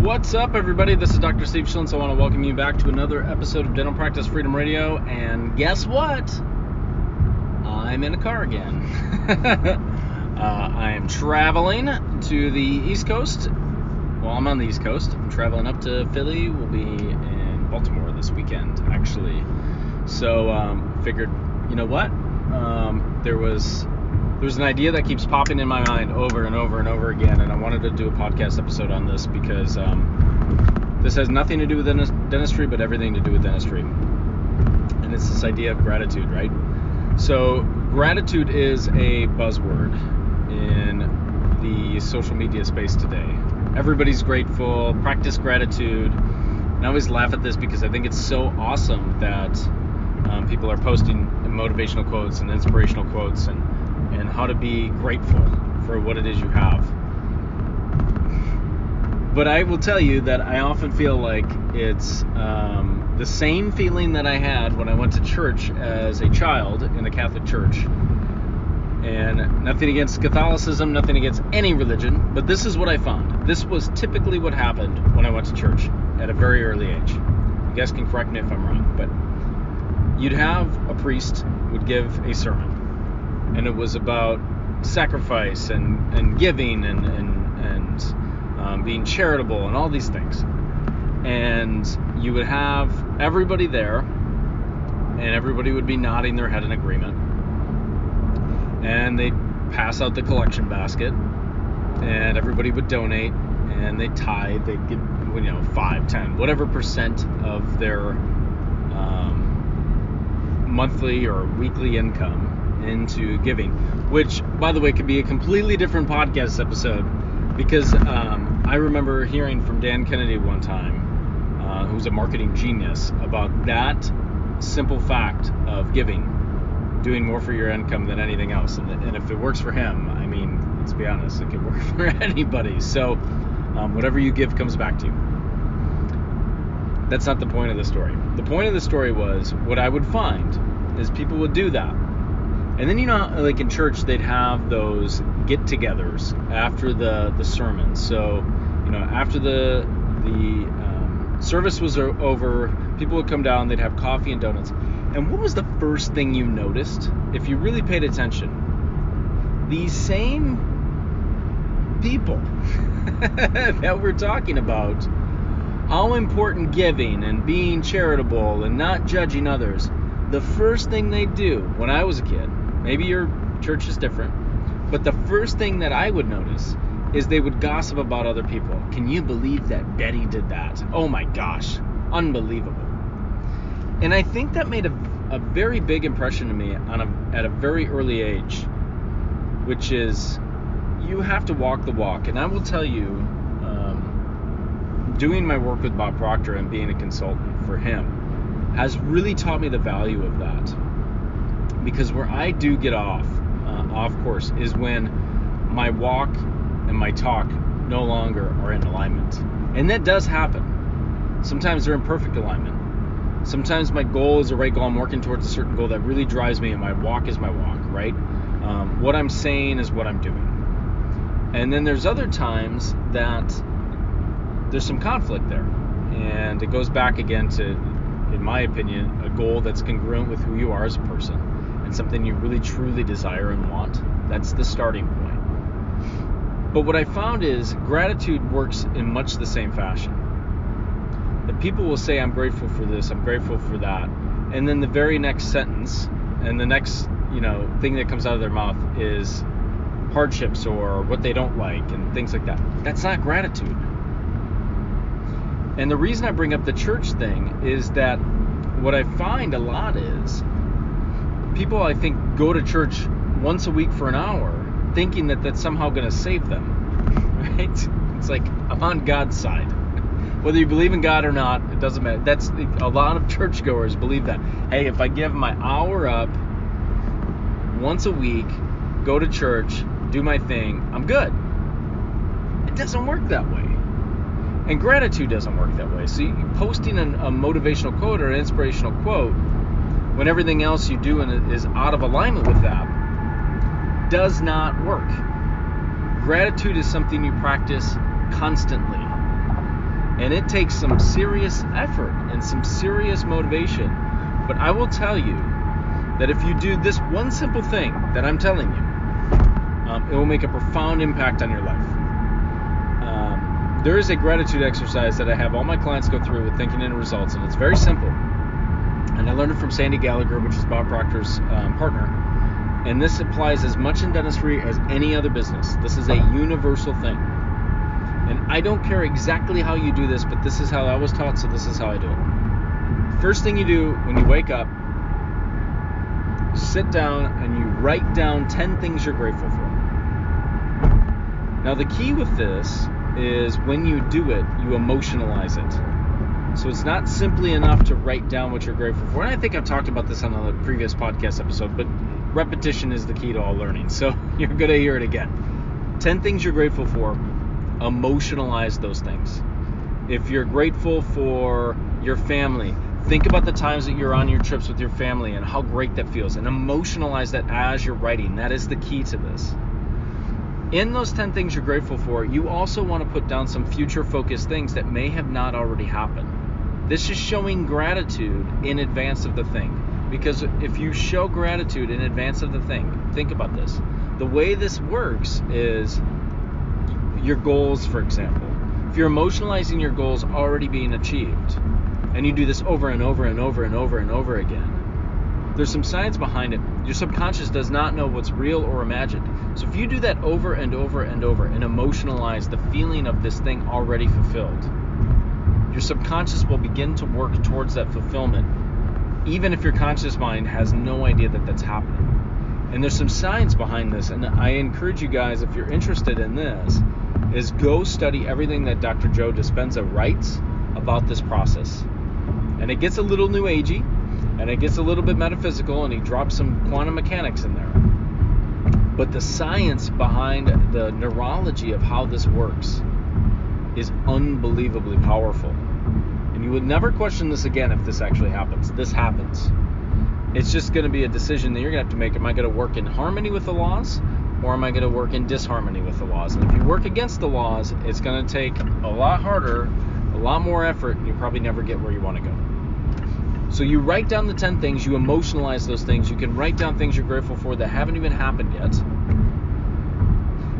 What's up, everybody? This is Dr. Steve Schilens. I want to welcome you back to another episode of Dental Practice Freedom Radio. And guess what? I'm in a car again. I am traveling to the East Coast. Well, I'm on the East Coast. I'm traveling up to Philly. We'll be in Baltimore this weekend, actually. So, figured, you know what? There's an idea that keeps popping in my mind over and over and over again, and I wanted to do a podcast episode on this because this has nothing to do with dentistry, but everything to do with dentistry. And it's this idea of gratitude, right? So gratitude is a buzzword in the social media space today. Everybody's grateful, practice gratitude. And I always laugh at this because I think it's so awesome that people are posting motivational quotes and inspirational quotes and how to be grateful for what it is you have. But I will tell you that I often feel like it's the same feeling that I had when I went to church as a child in the Catholic Church. And nothing against Catholicism, nothing against any religion, but this is what I found. This was typically what happened when I went to church at a very early age. You guys can correct me if I'm wrong, but you'd have a priest would give a sermon. And it was about sacrifice and giving and being charitable and all these things. And you would have everybody there, and everybody would be nodding their head in agreement. And they'd pass out the collection basket, and everybody would donate, and they'd tithe. They'd give, 5, 10, whatever percent of their monthly or weekly income into giving, which, by the way, could be a completely different podcast episode, because I remember hearing from Dan Kennedy one time, who's a marketing genius, about that simple fact of giving, doing more for your income than anything else. And if it works for him, I mean, let's be honest, it can work for anybody. So whatever you give comes back to you. That's not the point of the story. The point of the story was, what I would find is people would do that. And then, like in church, they'd have those get-togethers after the sermon. So, after the service was over, people would come down, they'd have coffee and donuts. And what was the first thing you noticed, if you really paid attention? These same people that we're talking about, how important giving and being charitable and not judging others, the first thing they do when I was a kid, maybe your church is different, but the first thing that I would notice is they would gossip about other people. Can you believe that Betty did that? Oh my gosh, unbelievable. And I think that made a very big impression to me at a very early age, which is, you have to walk the walk. And I will tell you, doing my work with Bob Proctor and being a consultant for him has really taught me the value of that. Because where I do get off course is when my walk and my talk no longer are in alignment. And that does happen. Sometimes they're in perfect alignment. Sometimes my goal is the right goal. I'm working towards a certain goal that really drives me, and my walk is my walk, right? What I'm saying is what I'm doing. And then there's other times that there's some conflict there. And it goes back again to, in my opinion, a goal that's congruent with who you are as a person and something you really truly desire and want. That's the starting point. But what I found is gratitude works in much the same fashion. That people will say, I'm grateful for this, I'm grateful for that. And then the very next sentence and the next, thing that comes out of their mouth is hardships or what they don't like and things like that. That's not gratitude. And the reason I bring up the church thing is that what I find a lot is people, I think, go to church once a week for an hour thinking that that's somehow going to save them, right? It's like, I'm on God's side. Whether you believe in God or not, it doesn't matter. That's a lot of churchgoers believe that. Hey, if I give my hour up once a week, go to church, do my thing, I'm good. It doesn't work that way. And gratitude doesn't work that way. So posting a motivational quote or an inspirational quote when everything else you do is out of alignment with that does not work. Gratitude is something you practice constantly. And it takes some serious effort and some serious motivation. But I will tell you that if you do this one simple thing that I'm telling you, it will make a profound impact on your life. There is a gratitude exercise that I have all my clients go through with Thinking Into Results, and it's very simple. And I learned it from Sandy Gallagher, which is Bob Proctor's partner. And this applies as much in dentistry as any other business. This is a universal thing. And I don't care exactly how you do this, but this is how I was taught, so this is how I do it. First thing you do when you wake up, sit down and you write down 10 things you're grateful for. Now the key with this is when you do it, you emotionalize it. So it's not simply enough to write down what you're grateful for. And I think I've talked about this on a previous podcast episode, but repetition is the key to all learning. So you're going to hear it again. 10 things you're grateful for, emotionalize those things. If you're grateful for your family, think about the times that you're on your trips with your family and how great that feels, and emotionalize that as you're writing. That is the key to this. In those 10 things you're grateful for, you also want to put down some future-focused things that may have not already happened. This is showing gratitude in advance of the thing. Because if you show gratitude in advance of the thing, think about this. The way this works is your goals, for example. If you're emotionalizing your goals already being achieved, and you do this over and over and over and over and over again, there's some science behind it. Your subconscious does not know what's real or imagined. So if you do that over and over and over and emotionalize the feeling of this thing already fulfilled, your subconscious will begin to work towards that fulfillment, even if your conscious mind has no idea that that's happening. And there's some science behind this, and I encourage you guys, if you're interested in this, is go study everything that Dr. Joe Dispenza writes about this process. And it gets a little new agey, and it gets a little bit metaphysical, and he drops some quantum mechanics in there. But the science behind the neurology of how this works is unbelievably powerful. And you would never question this again if this actually happens. This happens. It's just going to be a decision that you're going to have to make. Am I going to work in harmony with the laws, or am I going to work in disharmony with the laws? And if you work against the laws, it's going to take a lot harder, a lot more effort, and you probably never get where you want to go. So you write down the 10 things, you emotionalize those things. You can write down things you're grateful for that haven't even happened yet.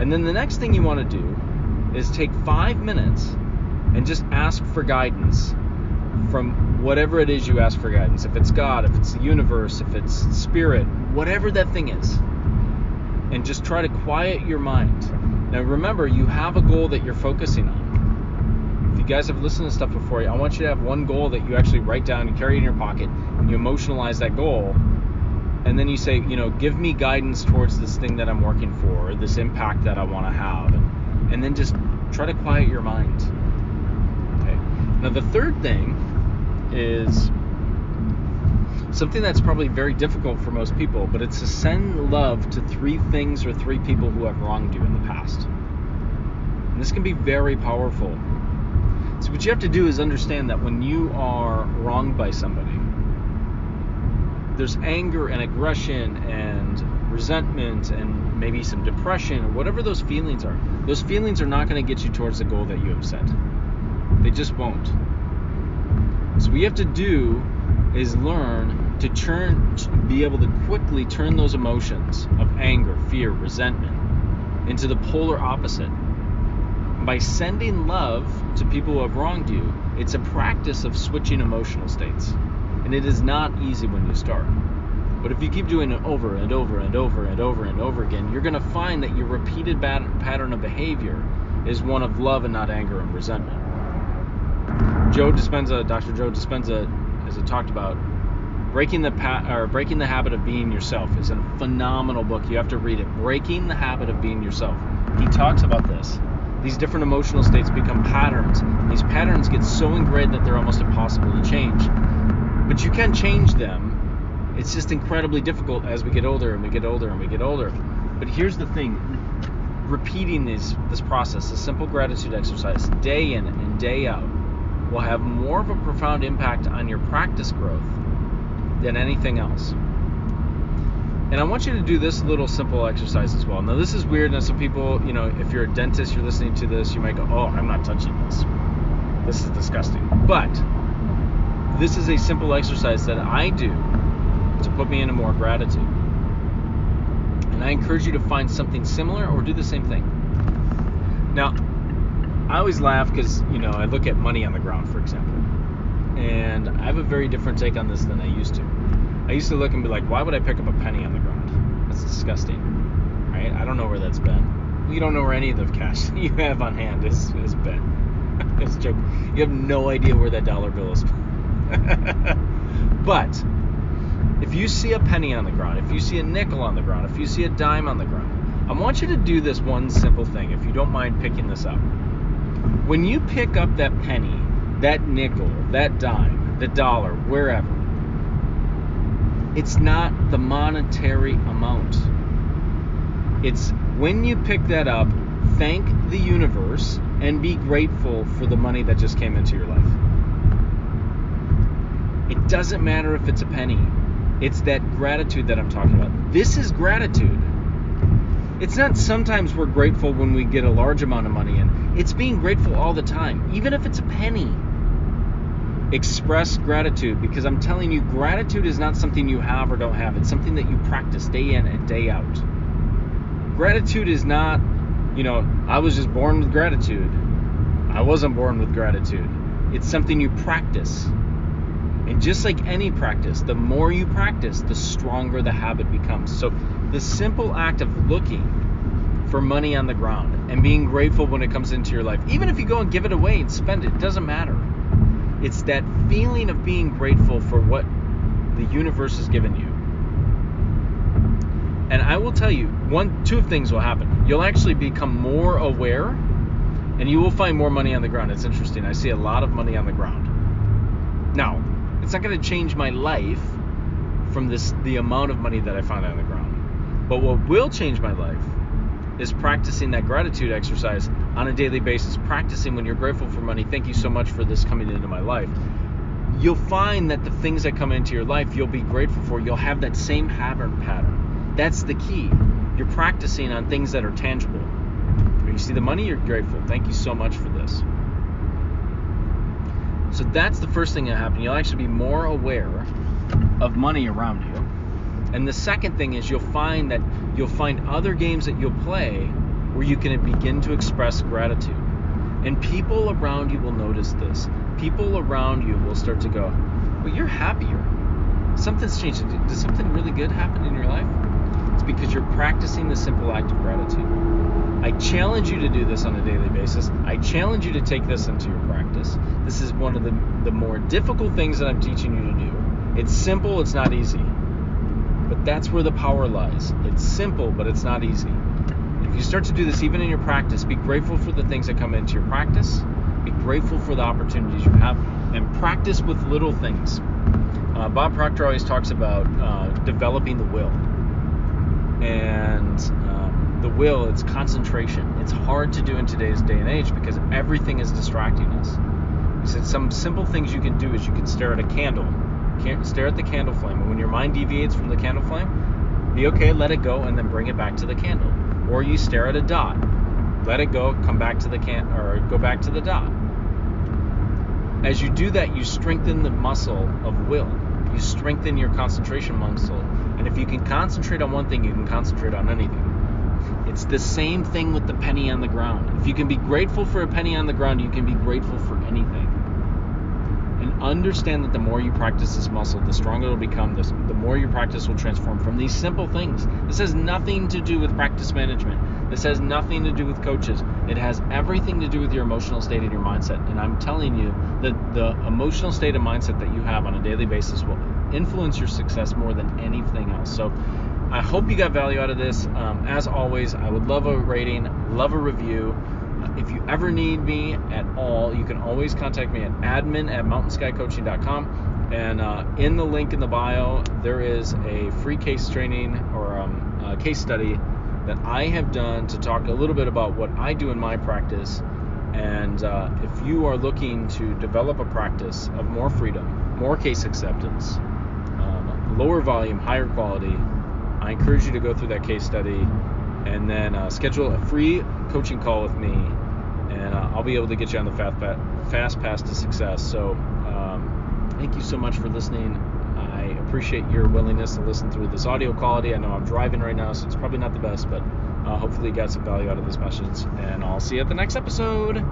And then the next thing you want to do is take 5 minutes and just ask for guidance from whatever it is you ask for guidance. If it's God, if it's the universe, if it's spirit, whatever that thing is. And just try to quiet your mind. Now remember, you have a goal that you're focusing on. If you guys have listened to stuff before, I want you to have one goal that you actually write down and carry in your pocket, and you emotionalize that goal. And then you say, give me guidance towards this thing that I'm working for, or this impact that I want to have. And then just try to quiet your mind. Okay. Now the third thing is something that's probably very difficult for most people, but it's to send love to 3 things or 3 people who have wronged you in the past. And this can be very powerful. So what you have to do is understand that when you are wronged by somebody, there's anger and aggression and resentment and maybe some depression or whatever those feelings are. Those feelings are not going to get you towards the goal that you have set. They just won't. So what you have to do is learn to be able to quickly turn those emotions of anger, fear, resentment into the polar opposite. By sending love to people who have wronged you, it's a practice of switching emotional states. And it is not easy when you start. But if you keep doing it over and over and over and over and over again, you're going to find that your repeated pattern of behavior is one of love and not anger and resentment. Dr. Joe Dispenza, as I talked about, Breaking the Habit of Being Yourself is a phenomenal book. You have to read it. Breaking the Habit of Being Yourself. He talks about this. These different emotional states become patterns. These patterns get so ingrained that they're almost impossible to change. But you can change them. It's just incredibly difficult as we get older and we get older and we get older. But here's the thing. Repeating this process, this simple gratitude exercise, day in and day out, will have more of a profound impact on your practice growth than anything else. And I want you to do this little simple exercise as well. Now this is weird, and some people, if you're a dentist, you're listening to this, you might go, oh, I'm not touching this. This is disgusting. But this is a simple exercise that I do to put me into more gratitude. And I encourage you to find something similar or do the same thing. Now, I always laugh because, I look at money on the ground, for example. And I have a very different take on this than I used to. I used to look and be like, why would I pick up a penny on the ground? That's disgusting, right? I don't know where that's been. You don't know where any of the cash that you have on hand has been. It's a joke. You have no idea where that dollar bill is. But if you see a penny on the ground, if you see a nickel on the ground, if you see a dime on the ground, I want you to do this one simple thing, if you don't mind picking this up. When you pick up that penny, that nickel, that dime, the dollar, wherever, it's not the monetary amount. It's when you pick that up, thank the universe and be grateful for the money that just came into your life. It doesn't matter if it's a penny. It's that gratitude that I'm talking about. This is gratitude. It's not sometimes we're grateful when we get a large amount of money in. It's being grateful all the time, even if it's a penny. Express gratitude, because I'm telling you, gratitude is not something you have or don't have. It's something that you practice day in and day out. Gratitude is not, I was just born with gratitude. I wasn't born with gratitude. It's something you practice. And just like any practice, the more you practice, the stronger the habit becomes. So the simple act of looking for money on the ground and being grateful when it comes into your life, even if you go and give it away and spend it, it doesn't matter. It's that feeling of being grateful for what the universe has given you. And I will tell you, two things will happen. You'll actually become more aware, and you will find more money on the ground. It's interesting. I see a lot of money on the ground. Now, it's not going to change my life from the amount of money that I find on the ground. But what will change my life is practicing that gratitude exercise on a daily basis. Practicing when you're grateful for money. Thank you so much for this coming into my life. You'll find that the things that come into your life, you'll be grateful for. You'll have that same pattern. That's the key. You're practicing on things that are tangible. When you see the money, you're grateful. Thank you so much for this. So that's the first thing that happens. You'll actually be more aware of money around you. And the second thing is you'll find other games that you'll play where you can begin to express gratitude. And people around you will notice this. People around you will start to go, well, you're happier. Something's changed. Does something really good happen in your life? It's because you're practicing the simple act of gratitude. I challenge you to do this on a daily basis. I challenge you to take this into your practice. This is one of the more difficult things that I'm teaching you to do. It's simple, it's not easy. But that's where the power lies. It's simple, but it's not easy. If you start to do this even in your practice, be grateful for the things that come into your practice. Be grateful for the opportunities you have. And practice with little things. Bob Proctor always talks about developing the will. And the will, it's concentration. It's hard to do in today's day and age because everything is distracting us. He said some simple things you can do is you can stare at a candle. Stare at the candle flame, and when your mind deviates from the candle flame, be okay, let it go, and then bring it back to the candle. Or you stare at a dot, let it go, come back to the or go back to the dot. As you do that, you strengthen the muscle of will. You strengthen your concentration muscle, and if you can concentrate on one thing, you can concentrate on anything. It's the same thing with the penny on the ground. If you can be grateful for a penny on the ground, you can be grateful for anything. And understand that the more you practice this muscle, the stronger it'll become. The more your practice will transform from these simple things. This has nothing to do with practice management. This has nothing to do with coaches. It has everything to do with your emotional state and your mindset. And I'm telling you that the emotional state and mindset that you have on a daily basis will influence your success more than anything else. So I hope you got value out of this. As always, I would love a rating, love a review. If you ever need me at all, you can always contact me at admin@mountainskycoaching.com. And in the link in the bio, there is a free case training or a case study that I have done to talk a little bit about what I do in my practice. And if you are looking to develop a practice of more freedom, more case acceptance, lower volume, higher quality, I encourage you to go through that case study and then schedule a free coaching call with me. And and I'll be able to get you on the fast path to success. So thank you so much for listening. I appreciate your willingness to listen through this audio quality. I know I'm driving right now, so it's probably not the best, but hopefully you got some value out of this message, and I'll see you at the next episode.